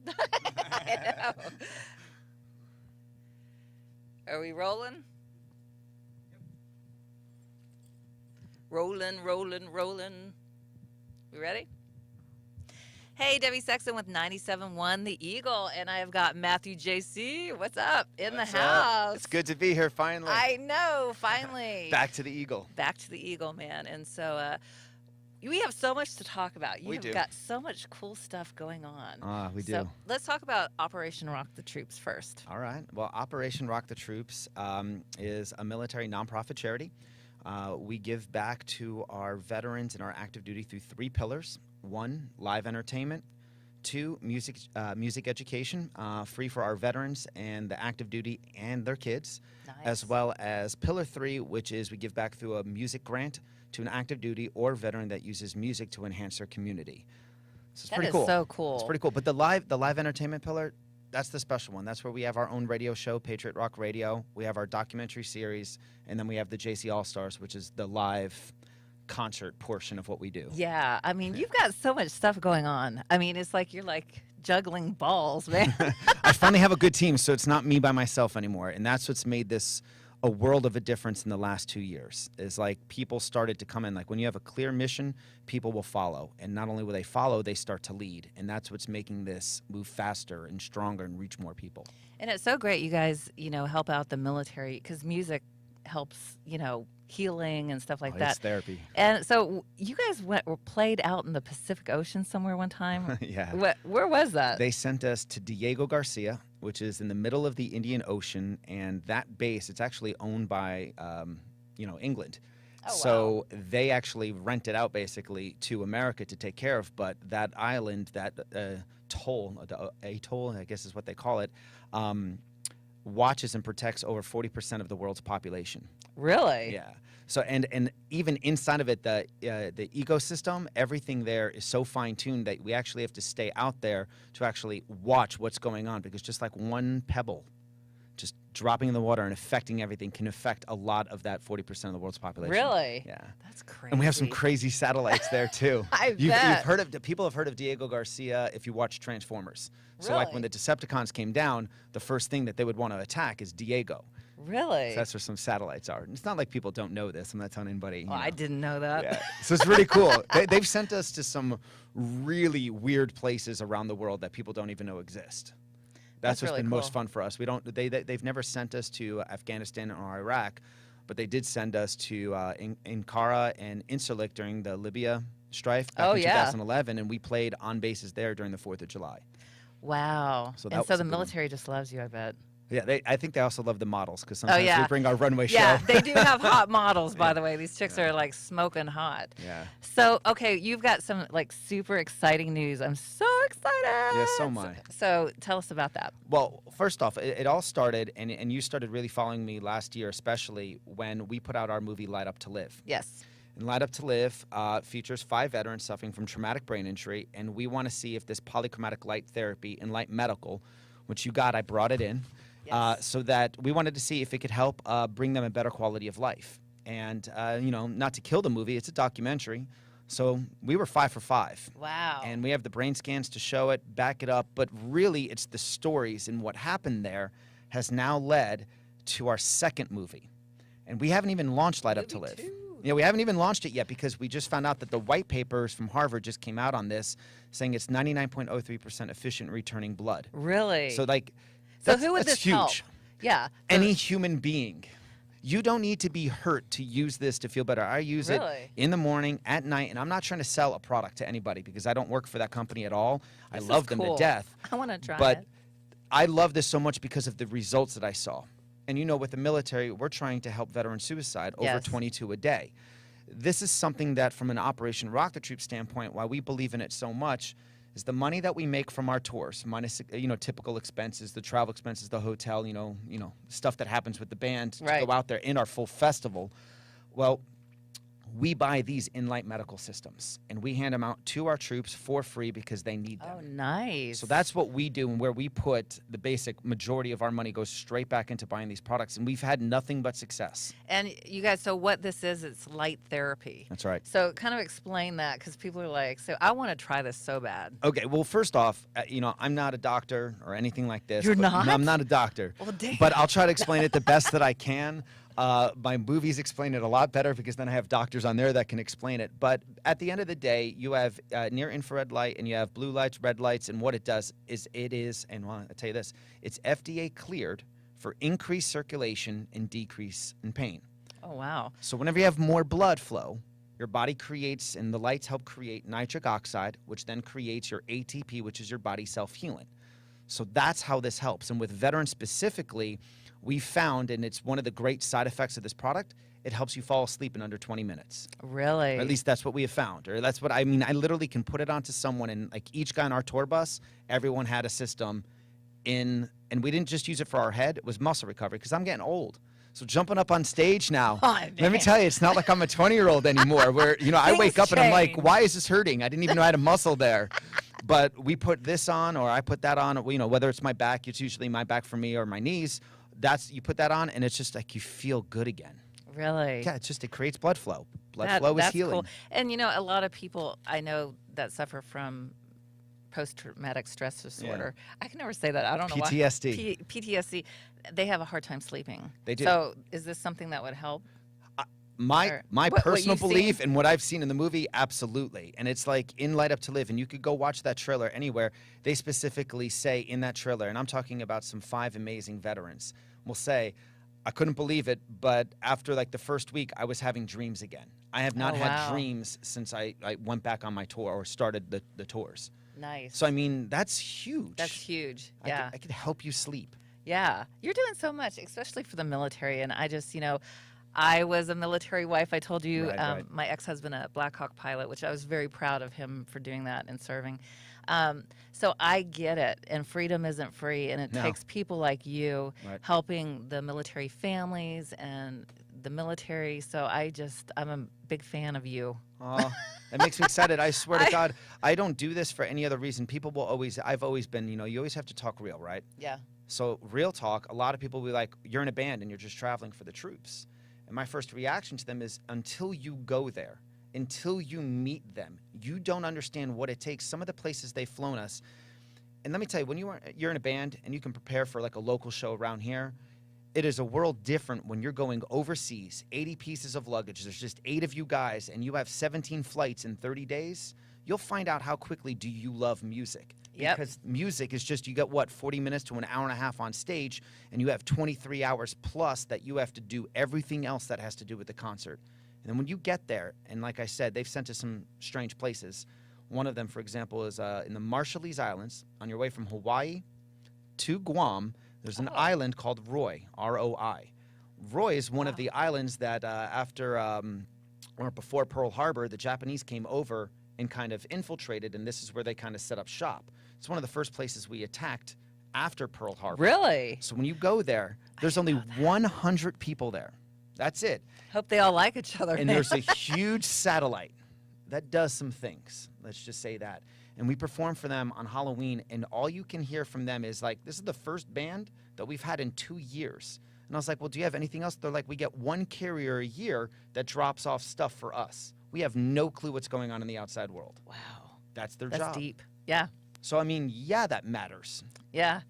I know. Are we rolling? Rolling, rolling, rolling. We ready? Hey, Debbie Sexxton with 97.1 The Eagle, and I've got Matthew JC. What's up? In What's the up? house. It's good to be here finally. I know, finally. Back to the Eagle. Back to the Eagle, man. And so we have so much to talk about. We You've do. got so much cool stuff going on. We So do. let's talk about Operation Rock the Troops first. All right. Well, Operation Rock the Troops is a military nonprofit charity. We give back to our veterans and our active duty through 3 pillars. 1, live entertainment. 2, music education, free for our veterans and the active duty and their kids. Nice. As well as pillar 3, which is we give back through a music grant to an active duty or veteran that uses music to enhance their community. So it's pretty cool. That is so cool. It's pretty cool. But the live entertainment pillar, that's the special one. That's where we have our own radio show, Patriot Rock Radio. We have our documentary series, and then we have the JC Allstars, which is the live concert portion of what we do. Yeah, I mean, you've got so much stuff going on. I mean, it's like you're like juggling balls, man. I finally have a good team, so it's not me by myself anymore, and that's what's made this a world of a difference in the last 2 years. Is like people started to come in. Like when you have a clear mission, people will follow, and not only will they follow, they start to lead, and that's what's making this move faster and stronger and reach more people. And it's so great you guys, help out the military because music helps, healing and stuff like that. It's therapy. And so you guys were played out in the Pacific Ocean somewhere one time. Yeah. Where was that? They sent us to Diego Garcia, which is in the middle of the Indian Ocean, and that base, it's actually owned by, England. Oh, So they actually rent it out basically to America to take care of, but that island, that atoll, I guess is what they call it, watches and protects over 40% of the world's population. Really? Yeah. So and even inside of it, the ecosystem, everything there is so fine tuned that we actually have to stay out there to actually watch what's going on, because just like one pebble just dropping in the water and affecting everything can affect a lot of that 40% of the world's population. Really? Yeah. That's crazy. And we have some crazy satellites there too. I You've bet. heard of people have heard of Diego Garcia if you watch Transformers. So like when the Decepticons came down, the first thing that they would want to attack is Diego. Really? So that's where some satellites are. And it's not like people don't know this. I'm not telling anybody. I didn't know that. Yeah. So it's really cool. They've sent us to some really weird places around the world that people don't even know exist. That's what's really been cool. most fun for us. They've never sent us to Afghanistan or Iraq, but they did send us to Ankara and Incirlik during the Libya strife back in 2011, and we played on bases there during the 4th of July. Wow. So that and so was the a good one. military just loves you, I bet. Yeah, I think they also love the models because sometimes we bring our runway Yeah, show. they do have hot models, by the way. These chicks are like smoking hot. Yeah. So, okay, you've got some like super exciting news. I'm so excited. Yeah, so am I. So tell us about that. Well, first off, it all started, and you started really following me last year, especially when we put out our movie Light Up to Live. Yes. And Light Up to Live features 5 veterans suffering from traumatic brain injury, and we want to see if this polychromatic light therapy and light medical, which you got, I brought it in, Yes. so that we wanted to see if it could help bring them a better quality of life. And, not to kill the movie, it's a documentary, so we were 5 for 5. Wow. And we have the brain scans to show it, back it up, but really it's the stories and what happened there has now led to our second movie. And we haven't even launched Light Up to Live. Yeah, we haven't even launched it yet because we just found out that the white papers from Harvard just came out on this saying it's 99.03% efficient returning blood. Really? So like So that's, who would that's this huge. help? Yeah. Any human being. You don't need to be hurt to use this to feel better. I use it Really? in the morning, at night, and I'm not trying to sell a product to anybody because I don't work for that company at all. I This is love them cool. to death. I want to try But it. I love this so much because of the results that I saw. And with the military, we're trying to help veteran suicide, over Yes. 22 a day. This is something that from an Operation Rock the Troops standpoint, why we believe in it so much, is the money that we make from our tours, minus typical expenses, the travel expenses, the hotel, stuff that happens with the band to Right. go out there in our full festival. Well, We buy these in Light Medical Systems, and we hand them out to our troops for free because they need them. Oh, nice. So that's what we do, and where we put the basic majority of our money goes straight back into buying these products, and we've had nothing but success. And you guys, so what this is, it's light therapy. That's right. So kind of explain that, because people are like, so I want to try this so bad. Okay, well, first off, I'm not a doctor or anything like this. You're not? No, I'm not a doctor. Well, damn. But I'll try to explain it the best that I can. My movies explain it a lot better because then I have doctors on there that can explain it. But at the end of the day, you have near infrared light and you have blue lights, red lights, and what it does is and I'll tell you this, it's FDA cleared for increased circulation and decrease in pain. Oh, wow. So whenever you have more blood flow, your body creates, and the lights help create nitric oxide, which then creates your ATP, which is your body self-healing. So that's how this helps. And with veterans specifically, we found, and it's one of the great side effects of this product, it helps you fall asleep in under 20 minutes. Really? Or at least that's what we have found. Or that's what I mean. I literally can put it onto someone, and like each guy on our tour bus, everyone had a system in, and we didn't just use it for our head, it was muscle recovery because I'm getting old. So jumping up on stage now, let me tell you, it's not like I'm a 20-year-old anymore where, I wake up and I'm like, why is this hurting? I didn't even know I had a muscle there. But we put this on, or I put that on, whether it's my back, it's usually my back for me, or my knees. You put that on, and it's just like you feel good again. Really? Yeah, it creates blood flow. Blood flow is healing. Cool. And a lot of people I know that suffer from post-traumatic stress disorder. I can never say that. I don't know why. PTSD. PTSD. They have a hard time sleeping. They do. So is this something that would help? My personal belief and what I've seen in the movie, absolutely. And it's like in Light Up to Live, and you could go watch that trailer anywhere. They specifically say in that trailer, and I'm talking about some 5 amazing veterans, will say, I couldn't believe it, but after like the first week, I was having dreams again. I have not had dreams since I went back on my tour or started the tours. Nice. So, I mean, that's huge. That's huge. Yeah. I could help you sleep. Yeah. You're doing so much, especially for the military. And I just, I was a military wife. I told you Right. my ex-husband, a Black Hawk pilot, which I was very proud of him for doing that and serving. So I get it. And freedom isn't free. And it takes people like you helping the military families and the military. So I'm a big fan of you. Oh, that makes me excited. I swear to God, I don't do this for any other reason. People will I've always been, you always have to talk real, right? Yeah. So real talk, a lot of people will be like, you're in a band and you're just traveling for the troops. And my first reaction to them is, until you go there, until you meet them, you don't understand what it takes. Some of the places they've flown us. And let me tell you, when you're in a band and you can prepare for like a local show around here, it is a world different when you're going overseas, 80 pieces of luggage. There's just 8 of you guys and you have 17 flights in 30 days. You'll find out how quickly do you love music. Yep. Because music is just, you got 40 minutes to an hour and a half on stage, and you have 23 hours plus that you have to do everything else that has to do with the concert. And then when you get there, and like I said, they've sent us some strange places. One of them, for example, is in the Marshallese Islands. On your way from Hawaii to Guam, there's an island called Roy, R-O-I. Roy is one of the islands that or before Pearl Harbor, the Japanese came over and kind of infiltrated, and this is where they kind of set up shop. It's one of the first places we attacked after Pearl Harbor. Really? So when you go there, there's only 100 people there. That's it. Hope they all like each other. And there's a huge satellite that does some things. Let's just say that. And we perform for them on Halloween, and all you can hear from them is like, this is the first band that we've had in 2 years. And I was like, well, do you have anything else? They're like, we get 1 carrier a year that drops off stuff for us. We have no clue what's going on in the outside world. Wow. That's their job. That's deep. Yeah. So, I mean, yeah, that matters. Yeah.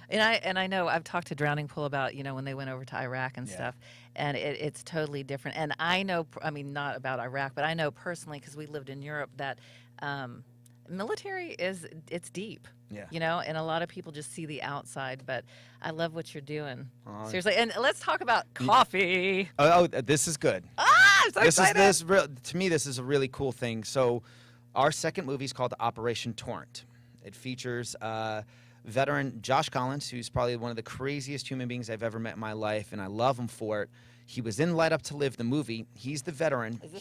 And I know I've talked to Drowning Pool about, when they went over to Iraq and stuff, and it's totally different. And I know, not about Iraq, but I know personally, because we lived in Europe, that military it's deep. Yeah. And a lot of people just see the outside, but I love what you're doing. Seriously. And let's talk about coffee. Oh, this is good. I'm so excited. To me, this is a really cool thing. So our second movie is called Operation Torrent. It features veteran Josh Collins, who's probably one of the craziest human beings I've ever met in my life, and I love him for it. He was in Light Up to Live, the movie. He's the veteran. Is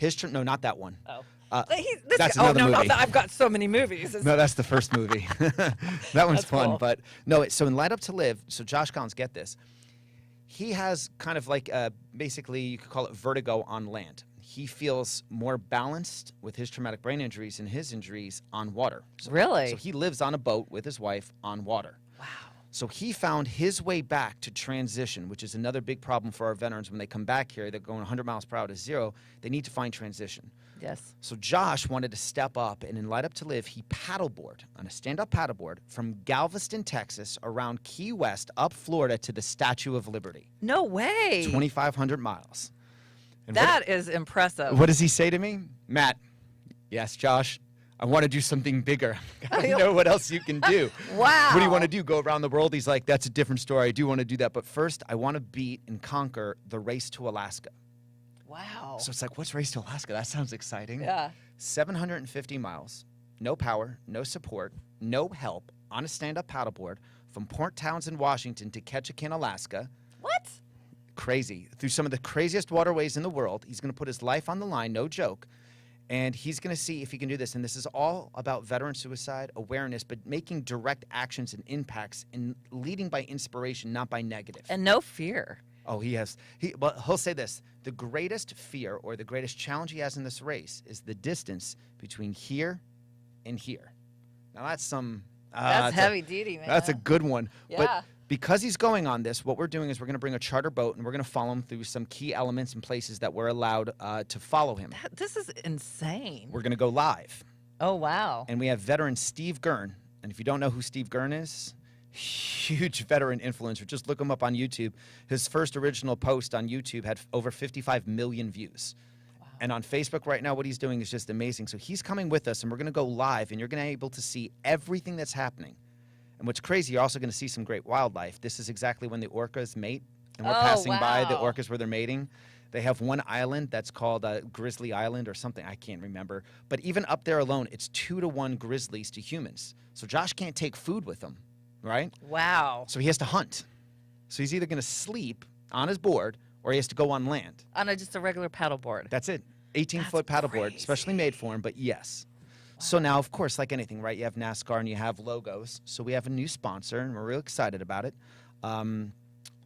this? No, not that one. Oh. That's another movie. Not that. I've got so many movies. No, that's the first movie. That one's fun. Cool. But no, so in Light Up to Live, so Josh Collins, get this. He has kind of like basically you could call it vertigo on land. he feels more balanced with his traumatic brain injuries and his injuries on water. Really? So he lives on a boat with his wife on water. Wow. So he found his way back to transition, which is another big problem for our veterans. When they come back here, they're going 100 miles per hour to zero. They need to find transition. Yes. So Josh wanted to step up, and in Light Up to Live, he paddleboard on a stand-up paddleboard from Galveston, Texas, around Key West, up Florida to the Statue of Liberty. No way. 2,500 miles. And that is impressive. What does he say to me? Matt, yes, Josh, I want to do something bigger. I don't know what else you can do. Wow. What do you want to do? Go around the world? He's like, that's a different story. I do want to do that. But first, I want to beat and conquer the Race to Alaska. Wow. So it's like, what's Race to Alaska? That sounds exciting. Yeah. 750 miles, no power, no support, no help, on a stand-up paddleboard from Port Townsend, Washington to Ketchikan, Alaska. What? Crazy. Through some of the craziest waterways in the world. He's going to put his life on the line, no joke. And he's going to see if he can do this. And this is all about veteran suicide awareness, but making direct actions and impacts and leading by inspiration, not by negative. And no fear. Oh, he has. But he'll say this: the greatest fear or the greatest challenge he has in this race is the distance between here and here. Now that's some. That's heavy duty, man. That's a good one. Yeah. But because he's going on this, what we're doing is we're going to bring a charter boat and we're going to follow him through some key elements and places that we're allowed to follow him. This is insane. We're going to go live. Oh, wow. And we have veteran Steve Gurn. And if you don't know who Steve Gurn is, huge veteran influencer. Just look him up on YouTube. His first original post on YouTube had over 55 million views. Wow. And on Facebook right now, what he's doing is just amazing. So he's coming with us, and we're going to go live, and you're going to be able to see everything that's happening. And what's crazy, you're also going to see some great wildlife. This is exactly when the orcas mate, and we're passing by the orcas where they're mating. They have one island that's called Grizzly Island or something. I can't remember. But even up there alone, it's 2-to-1 grizzlies to humans. So Josh can't take food with him. Right? Wow. So he has to hunt. So he's either going to sleep on his board or he has to go on land. On just a regular paddleboard. That's it. 18-foot paddleboard, specially made for him, but yes. Wow. So now, of course, like anything, right? You have NASCAR and you have logos. So we have a new sponsor, and we're real excited about it.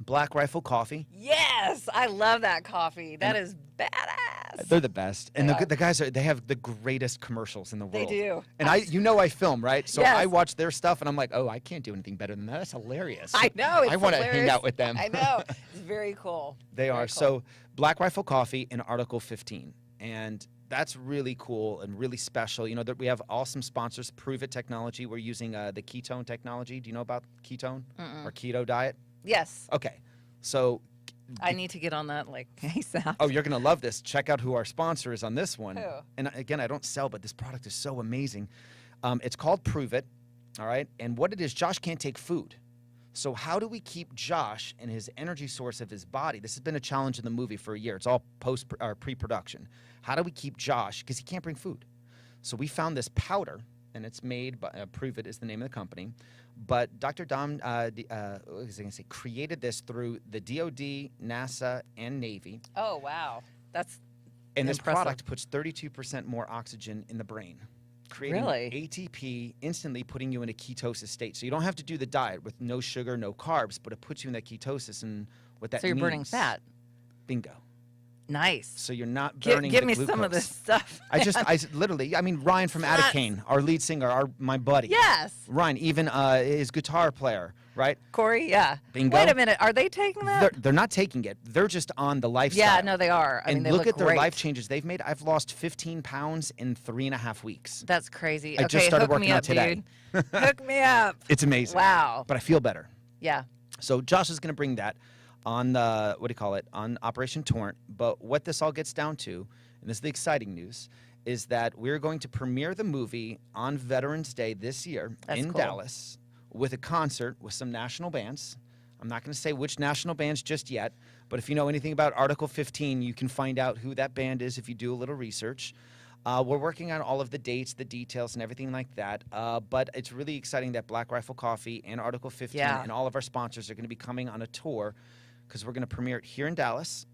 Black Rifle Coffee. Yes, I love that coffee. That is badass. They're the best, and the guys they have the greatest commercials in the world. They do. And I film, right? So yes. I watch their stuff, and I'm like, oh, I can't do anything better than that. That's hilarious. I know. It's I want to hang out with them. I know. It's very cool. They very are. Cool. So Black Rifle Coffee in Article 15, and that's really cool and really special. You know that we have awesome sponsors. Prove It Technology. We're using the ketone technology. Do you know about ketone or keto diet? Yes. Okay. So I need to get on that like ASAP. Oh, you're going to love this. Check out who our sponsor is on this one. Who? And again, I don't sell, but this product is so amazing. It's called Prove It, all right? And what it is, Josh can't take food. So how do we keep Josh and his energy source of his body? This has been a challenge in the movie for a year. It's all pre-production. How do we keep Josh? Because he can't bring food. So we found this powder, and it's made by Prove It is the name of the company. But Dr. Dom created this through the DoD, NASA, and Navy. Oh, wow. That's And this impressive. product puts 32% more oxygen in the brain, creating ATP, instantly putting you in a ketosis state. So you don't have to do the diet with no sugar, no carbs, but it puts you in that ketosis. And what that means... So you're burning fat. Bingo. Nice. So you're not burning Give the me glucose. some of this stuff. I mean, Ryan from Atticane, our lead singer, my buddy. Yes. Ryan, even his guitar player, right? Corey, yeah. Bingo. Wait a minute. Are they taking that? They're not taking it. They're just on the lifestyle. Yeah, no, they are. I mean, they look at great. their life changes they've made. I've lost 15 pounds in 3.5 weeks. That's crazy. I just started working out today. Dude. Hook me up. It's amazing. Wow. But I feel better. Yeah. So Josh is going to bring that on on Operation Torrent. But what this all gets down to, and this is the exciting news, is that we're going to premiere the movie on Veterans Day this year in Dallas with a concert with some national bands. I'm not going to say which national bands just yet, but if you know anything about Article 15, you can find out who that band is if you do a little research. We're working on all of the dates, the details, and everything like that. But it's really exciting that Black Rifle Coffee and Article 15 and all of our sponsors are going to be coming on a tour, because we're going to premiere it here in Dallas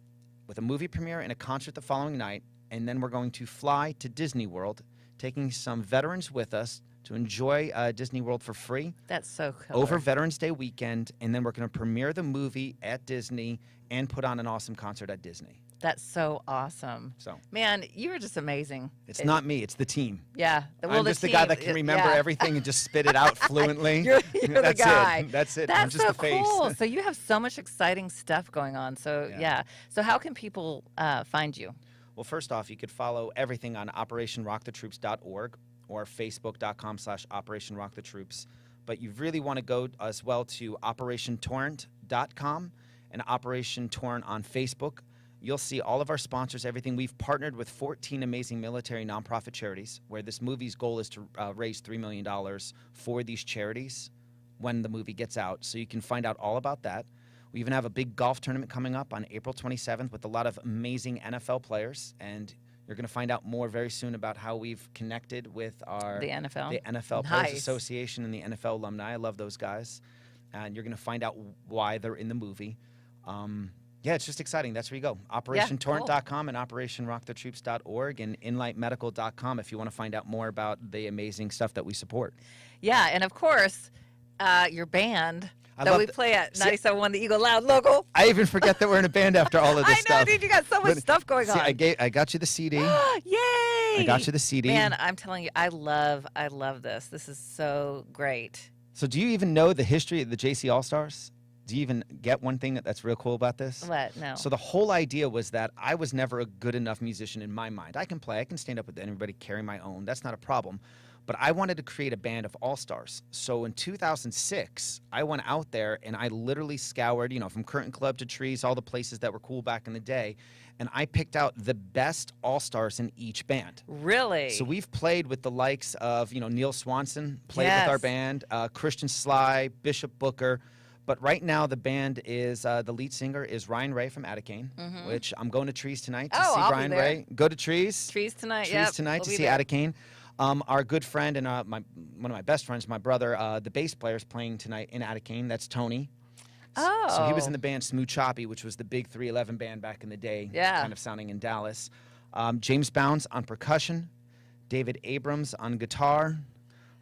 with a movie premiere and a concert the following night. And then we're going to fly to Disney World, taking some veterans with us to enjoy Disney World for free. That's so cool. Over Veterans Day weekend, and then we're going to premiere the movie at Disney and put on an awesome concert at Disney. That's so awesome. So, man, you are just amazing. It's not me; it's the team. Yeah, well, I'm just the guy that can remember everything and just spit it out fluently. You're the guy. That's it. That's I'm just so the face. cool. So you have so much exciting stuff going on. So yeah. So how can people find you? Well, first off, you could follow everything on OperationRockTheTroops.org or Facebook.com/OperationRockTheTroops. But you really want to go as well to OperationTorrent.com and Operation Torrent on Facebook. You'll see all of our sponsors, everything. We've partnered with 14 amazing military nonprofit charities where this movie's goal is to raise $3 million for these charities when the movie gets out. So you can find out all about that. We even have a big golf tournament coming up on April 27th with a lot of amazing NFL players. And you're going to find out more very soon about how we've connected with the NFL Players Association and the NFL alumni. I love those guys. And you're going to find out why they're in the movie. Yeah, it's just exciting. That's where you go. OperationTorrent.com and OperationRockTheTroops.org and InlightMedical.com if you want to find out more about the amazing stuff that we support. Yeah, and of course, your band that we play at 97.1 The Eagle Loud Local. I even forget that we're in a band after all of this stuff. I know, dude. You got so much stuff going on. I got you the CD. Yay! I got you the CD. Man, I'm telling you, I love this. This is so great. So do you even know the history of the JC Allstars? Do you even get one thing that's real cool about this? What? No. So the whole idea was that I was never a good enough musician in my mind. I can play. I can stand up with anybody, carry my own. That's not a problem. But I wanted to create a band of all-stars. So in 2006, I went out there and I literally scoured, from Curtain Club to Trees, all the places that were cool back in the day. And I picked out the best all-stars in each band. Really? So we've played with the likes of, Neil Swanson, played with our band, Christian Sly, Bishop Booker. But right now, the band is, the lead singer is Ryan Ray from Atticane, which I'm going to Trees tonight to see Ryan Ray. Go to Trees. Trees tonight, Trees tonight to see Atticane. Our good friend and one of my best friends, my brother, the bass player is playing tonight in Atticane. That's Tony. Oh. So he was in the band Smooth Choppy, which was the big 311 band back in the day, kind of sounding in Dallas. James Bounds on percussion, David Abrams on guitar,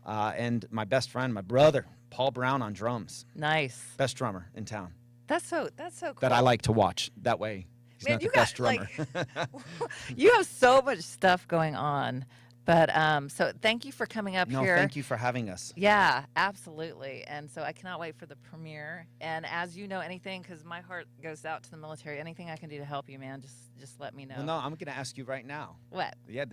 and my best friend, my brother, Paul Brown on drums. Nice. Best drummer in town. That's so cool. That I like to watch. That way, he's not the best drummer. You have so much stuff going on. But so thank you for coming up here. No, thank you for having us. Yeah, absolutely. And so I cannot wait for the premiere. And as you know, anything, because my heart goes out to the military, anything I can do to help you, man, just let me know. Well, no, I'm going to ask you right now. What? Yeah,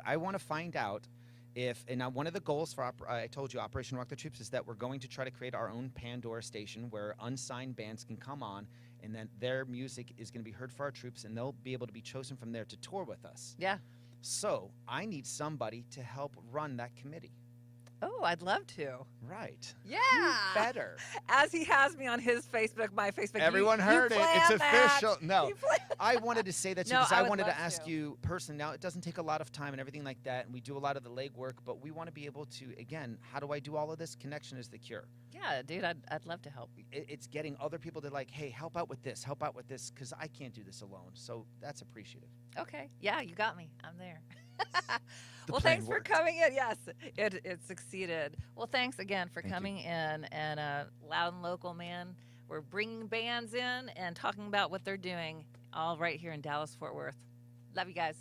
I want to find out and now one of the goals for, I told you, Operation Rock the Troops is that we're going to try to create our own Pandora station where unsigned bands can come on and then their music is going to be heard for our troops and they'll be able to be chosen from there to tour with us. Yeah. So I need somebody to help run that committee. Oh, I'd love to. Right. Yeah. Who better? As he has me on his Facebook, my Facebook. Everyone heard it. It's official. No, You I wanted to say that No, because I I would wanted to love ask to. you personally. Now, it doesn't take a lot of time and everything like that, and we do a lot of the legwork, but we want to be able to, again, how do I do all of this? Connection is the cure. Yeah, dude, I'd love to help. It's getting other people to hey, help out with this, because I can't do this alone. So that's appreciative. Okay. Yeah, you got me. I'm there. The well, plan thanks worked. for coming in. Yes, it succeeded. Well, thanks again for coming in. And Loud and Local, man, we're bringing bands in and talking about what they're doing all right here in Dallas, Fort Worth. Love you guys.